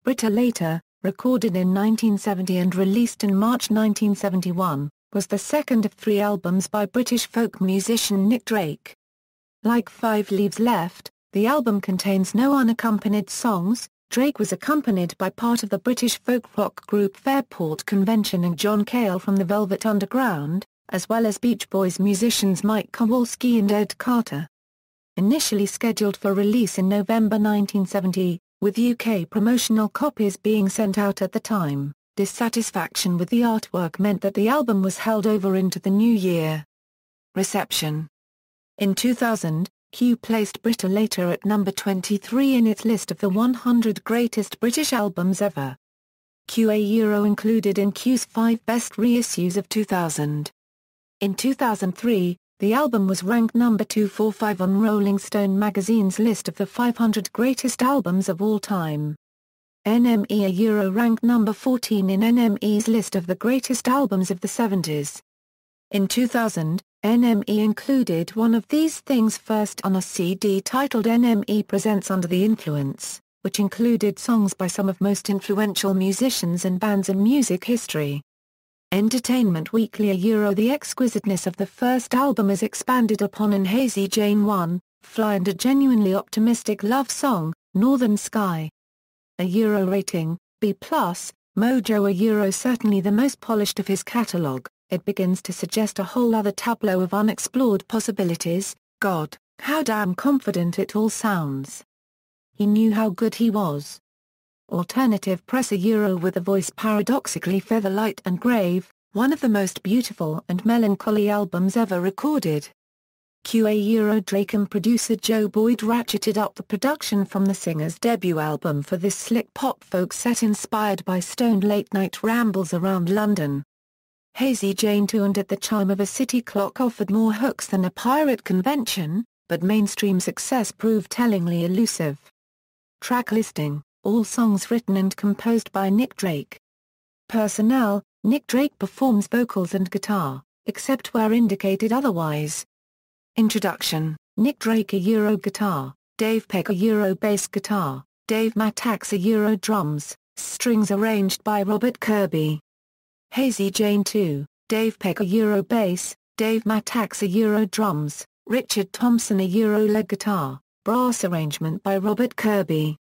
Bryter Layter, recorded in 1970 and released in March 1971, was the second of 3 albums by British folk musician Nick Drake. Like Five Leaves Left, the album contains no unaccompanied songs. Drake was accompanied by part of the British folk rock group Fairport Convention and John Cale from the Velvet Underground, as well as Beach Boys musicians Mike Kowalski and Ed Carter. Initially scheduled for release in November 1970, with UK promotional copies being sent out at the time, dissatisfaction with the artwork meant that the album was held over into the new year. Reception. In 2000, Q placed Bryter Layter at number 23 in its list of the 100 greatest British albums ever. Euro included in Q's 5 best reissues of 2000. In 2003, the album was ranked number 245 on Rolling Stone magazine's list of the 500 greatest albums of all time. NME Euro ranked number 14 in NME's list of the greatest albums of the 70s. In 2000, NME included One of These Things First on a CD titled NME Presents Under the Influence, which included songs by some of most influential musicians and bands in music history. Entertainment Weekly Euro The exquisiteness of the first album is expanded upon in Hazy Jane 1, Fly and a genuinely optimistic love song, Northern Sky. A Euro rating, B+, Mojo Euro certainly the most polished of his catalogue. It begins to suggest a whole other tableau of unexplored possibilities. God, how damn confident it all sounds. He knew how good he was. Alternative Press Euro with a voice paradoxically featherlight and grave, one of the most beautiful and melancholy albums ever recorded. Euro Drake and producer Joe Boyd ratcheted up the production from the singer's debut album for this slick pop folk set inspired by stoned late-night rambles around London. Hazy Jane 2 and At the Chime of a City Clock offered more hooks than a pirate convention, but mainstream success proved tellingly elusive. Track listing, all songs written and composed by Nick Drake. Personnel, Nick Drake performs vocals and guitar, except where indicated otherwise. Introduction, Nick Drake Euro guitar, Dave Peck Euro bass guitar, Dave Mattax Euro drums, strings arranged by Robert Kirby. Hazy Jane 2, Dave Peck Euro bass, Dave Mattax Euro drums, Richard Thompson Euro lead guitar, brass arrangement by Robert Kirby.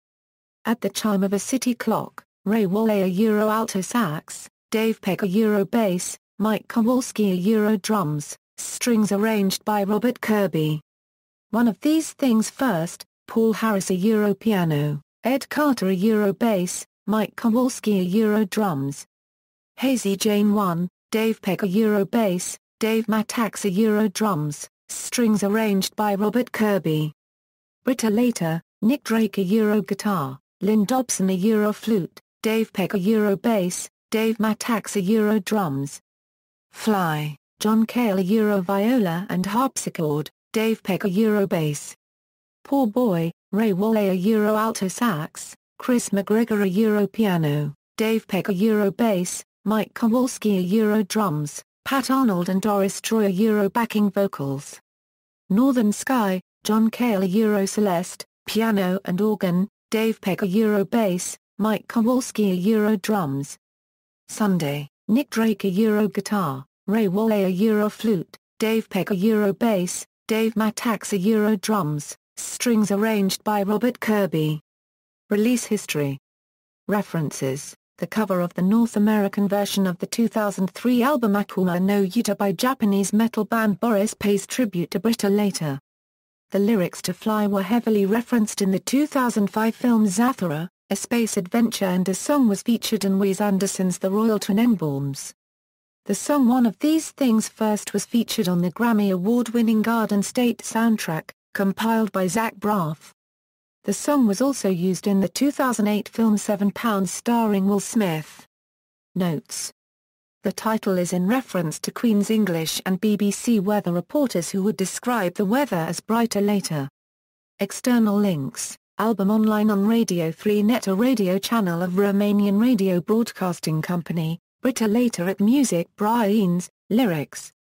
At the Chime of a City Clock, Ray Walley Euro alto sax, Dave Peck Euro bass, Mike Kowalski Euro drums, strings arranged by Robert Kirby. One of These Things First, Paul Harris Euro piano, Ed Carter Euro bass, Mike Kowalski Euro drums. Hazy Jane 1, Dave Peck Euro bass, Dave Mattax Euro drums, strings arranged by Robert Kirby. Bryter Layter, Nick Drake Euro guitar, Lynn Dobson Euro flute, Dave Peck Euro bass, Dave Mattax Euro drums. Fly, John Cale Euro viola and harpsichord, Dave Peck Euro bass. Poor Boy, Ray Walley Euro alto sax, Chris McGregor Euro piano, Dave Peck Euro bass, Mike Kowalski Euro drums, Pat Arnold and Doris Troy Euro backing vocals. Northern Sky, John Cale Euro celeste, piano and organ, Dave Peck Euro bass, Mike Kowalski Euro drums. Sunday, Nick Drake Euro guitar, Ray Walley Euro flute, Dave Peck Euro bass, Dave Mattax Euro drums, strings arranged by Robert Kirby. Release history. References. The cover of the North American version of the 2003 album Akuma no Yuta by Japanese metal band Boris pays tribute to Bryter Layter. The lyrics to Fly were heavily referenced in the 2005 film Zathura, A Space Adventure, and the song was featured in Wes Anderson's The Royal Tenenbaums. The song One of These Things First was featured on the Grammy Award-winning Garden State soundtrack, compiled by Zach Braff. The song was also used in the 2008 film 7 Pounds starring Will Smith. Notes. The title is in reference to Queen's English and BBC weather reporters who would describe the weather as Bryter Layter. External links, album online on Radio 3 Net, a radio channel of Romanian Radio Broadcasting Company, Bryter Layter at Music Brains, lyrics.